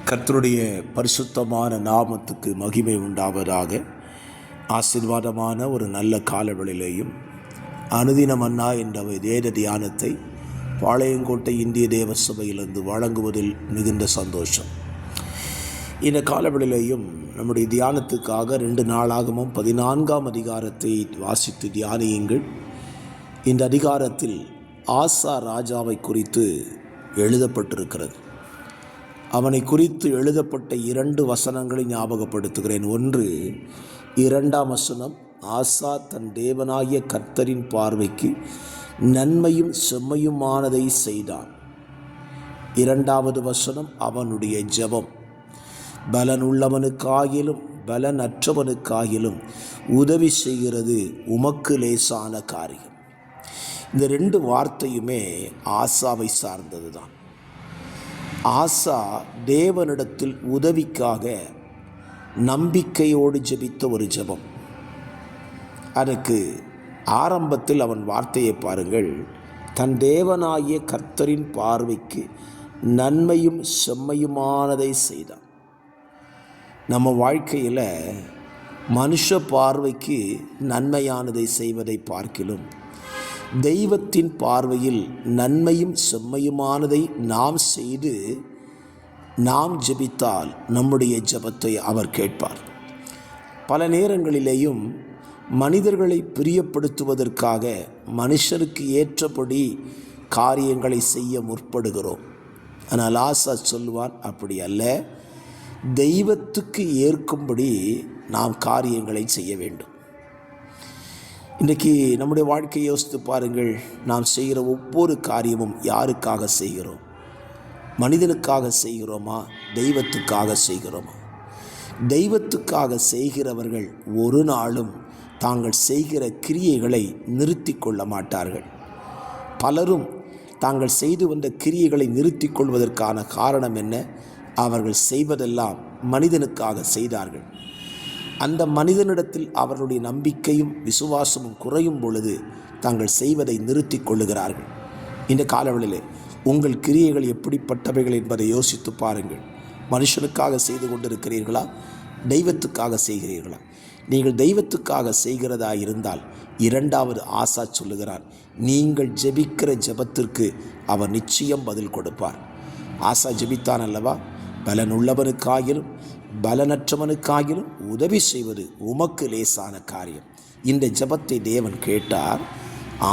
கர்த்தருடைய பரிசுத்தமான நாமத்துக்கு மகிமை உண்டாவதாக. ஆசீர்வாதமான ஒரு நல்ல காலவெளியிலேயும் அனுதின மன்னா என்ற வேத தியானத்தை பாளையங்கோட்டை இந்திய தேவ சபையிலிருந்து வழங்குவதில் மிகுந்த சந்தோஷம். இந்த காலவெளியிலேயும் நம்முடைய தியானத்துக்காக 2 நாளாகமும் 14ஆம் அதிகாரத்தை வாசித்து தியானியுங்கள். இந்த அதிகாரத்தில் ஆசா ராஜாவை குறித்து எழுதப்பட்டிருக்கிறது. அவனை குறித்து எழுதப்பட்ட 2 வசனங்களை ஞாபகப்படுத்துகிறேன். 1, 2ஆம் வசனம், ஆசா தன் தேவனாகிய கர்த்தரின் பார்வைக்கு நன்மையும் செம்மையுமானதை செய்தான். 2வது வசனம், அவனுடைய ஜெபம் பலனுள்ளவனுக்காகிலும் பலனற்றவனுக்காகிலும் உதவி செய்கிறது உமக்கு லேசான காரியம். இந்த 2 வார்த்தையுமே ஆசாவை சார்ந்தது தான். ஆசா தேவனிடத்தில் உதவிக்காக நம்பிக்கையோடு ஜெபித்த ஒரு ஜெபம். அதற்கு ஆரம்பத்தில் அவன் வார்த்தையை பாருங்கள், தன் தேவனாகிய கர்த்தரின் பார்வைக்கு நன்மையும் செம்மையுமானதை செய்தான். நம்ம வாழ்க்கையில் மனுஷ பார்வைக்கு நன்மையானதை செய்வதை பார்க்கிலும் தெய்வத்தின் பார்வையில் நன்மையும் செம்மையுமானதை நாம் செய்து நாம் ஜெபித்தால் நம்முடைய ஜெபத்தை அவர் கேட்பார். பல நேரங்களிலேயும் மனிதர்களை பிரியப்படுத்துவதற்காக மனுஷருக்கு ஏற்றபடி காரியங்களை செய்ய முற்படுகிறோம். ஆனால் ஆசா சொல்லுவான், அப்படி அல்ல, தெய்வத்துக்கு ஏற்கும்படி நாம் காரியங்களை செய்ய வேண்டும். இன்றைக்கி நம்முடைய வாழ்க்கையை யோசித்து பாருங்கள். நாம் செய்கிற ஒவ்வொரு காரியமும் யாருக்காக செய்கிறோம்? மனிதனுக்காக செய்கிறோமா? தெய்வத்துக்காக செய்கிறோமா? தெய்வத்துக்காக செய்கிறவர்கள் ஒரு நாளும் தாங்கள் செய்கிற கிரியைகளை நிறுத்தி கொள்ள மாட்டார்கள். பலரும் தாங்கள் செய்து வந்த கிரியைகளை நிறுத்தி கொள்வதற்கான காரணம் என்ன? அவர்கள் செய்வதெல்லாம் மனிதனுக்காக செய்தார்கள். அந்த மனிதனிடத்தில் அவர்களுடைய நம்பிக்கையும் விசுவாசமும் குறையும் பொழுது தாங்கள் செய்வதை நிறுத்தி கொள்ளுகிறார்கள். இந்த காலவெளியில் உங்கள் கிரியைகள் எப்படிப்பட்டவைகள் என்பதை யோசித்து பாருங்கள். மனுஷனுக்காக செய்து கொண்டிருக்கிறீர்களா? தெய்வத்துக்காக செய்கிறீர்களா? நீங்கள் தெய்வத்துக்காக செய்கிறதா இருந்தால் 2வது ஆசா சொல்லுகிறார், நீங்கள் ஜெபிக்கிற ஜெபத்திற்கு அவர் நிச்சயம் பதில் கொடுப்பார். ஆசா ஜெபித்தான் அல்லவா? பலனுள்ளவனுக்காகிலும் பலனற்றவனுக்காகிலும் உதவி செய்வது உமக்கு லேசான காரியம். இந்த ஜெபத்தை தேவன் கேட்டார்.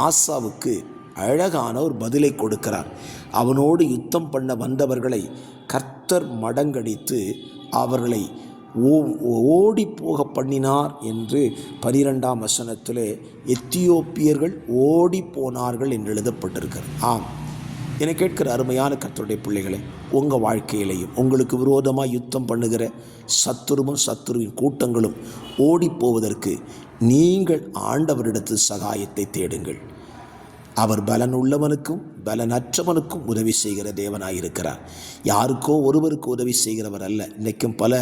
ஆசாவுக்கு அழகான ஒரு பதிலை கொடுக்கிறார். அவனோடு யுத்தம் பண்ண வந்தவர்களை கர்த்தர் மடங்கடித்து அவர்களை ஓடி போக பண்ணினார் என்று 12ஆம் வசனத்திலே எத்தியோப்பியர்கள் ஓடி போனார்கள் என்று எழுதப்பட்டிருக்கிறது. ஆம், என கேட்கிற அருமையான கர்த்தருடைய பிள்ளைகளை, உங்கள் வாழ்க்கையிலையும் உங்களுக்கு விரோதமாக யுத்தம் பண்ணுகிற சத்துருவும் சத்துருவின் கூட்டங்களும் ஓடி போவதற்கு நீங்கள் ஆண்டவரிடத்தில் சகாயத்தை தேடுங்கள். அவர் பலனுள்ளவனுக்கும் பலனற்றவனுக்கும் உதவி செய்கிற தேவனாயிருக்கிறார். யாருக்கோ ஒருவருக்கு உதவி செய்கிறவர் அல்ல. இன்றைக்கும் பல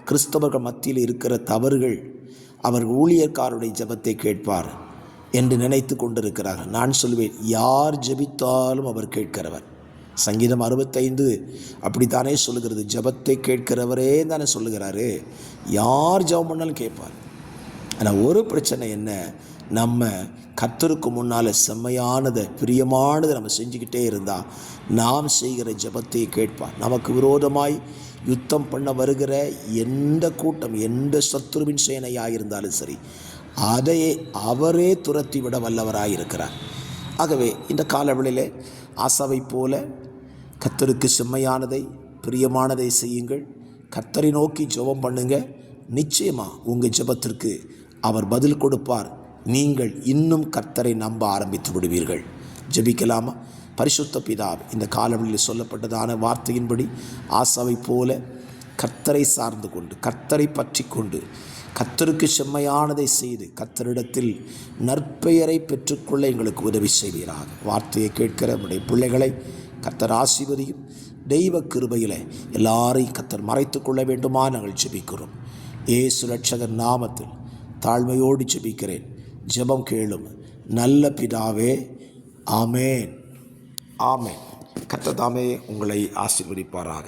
கிறிஸ்தவர்கள் மத்தியில் இருக்கிற தவறுகள், அவர் ஊழியக்காரருடைய ஜெபத்தை கேட்பார் என்று நினைத்து கொண்டிருக்கிறார்கள். நான் சொல்வேன், யார் ஜெபித்தாலும் அவர் கேட்கிறவர். சங்கீதம் 65 அப்படித்தானே சொல்லுகிறது. ஜெபத்தை கேட்கிறவரே தானே சொல்லுகிறாரு. யார் ஜெபம் பண்ணாலும் கேட்பார். ஆனால் ஒரு பிரச்சனை என்ன? நம்ம கர்த்தருக்கு முன்னால் செம்மையானதை பிரியமானதை நம்ம செஞ்சுக்கிட்டே இருந்தால் நாம் செய்கிற ஜெபத்தை கேட்பார். நமக்கு விரோதமாய் யுத்தம் பண்ண வருகிற எந்த கூட்டம், எந்த சத்துருவின் சேனையாக இருந்தாலும் சரி, அதையே அவரே துரத்தி விட வல்லவராயிருக்கிறார். ஆகவே இந்த காலவெளியிலே ஆசாவை போல கர்த்தருக்கு செம்மையானதை பிரியமானதை செய்யுங்கள். கர்த்தரை நோக்கி ஜெபம் பண்ணுங்க. நிச்சயமாக உங்கள் ஜெபத்திற்கு அவர் பதில் கொடுப்பார். நீங்கள் இன்னும் கர்த்தரை நம்ப ஆரம்பித்து விடுவீர்கள். ஜெபிக்கலாமா? பரிசுத்த பிதாவே, இந்த காலவெளியில் சொல்லப்பட்டதான வார்த்தையின்படி ஆசாவை போல கர்த்தரை சார்ந்து கொண்டு கர்த்தரை பற்றி கொண்டு கர்த்தருக்கு செம்மையானதை செய்து கர்த்தரிடத்தில் நற்பெயரை பெற்றுக்கொள்ள எங்களுக்கு உதவி செய்வீராக. வார்த்தையை கேட்கிற நம்முடைய பிள்ளைகளை கர்த்தர் ஆசீர்வதியும். தெய்வ கிருபையில் எல்லாரையும் கர்த்தர் மறைத்து கொள்ள வேண்டுமா நாங்கள் ஜெபிக்கிறோம். இயேசு ரட்சகர் நாமத்தில் தாழ்மையோடு ஜெபிக்கிறேன். ஜெபம் கேளும் நல்ல பிதாவே. ஆமேன், ஆமேன். கர்த்தர் தாமே உங்களை ஆசீர்வதிப்பாராக.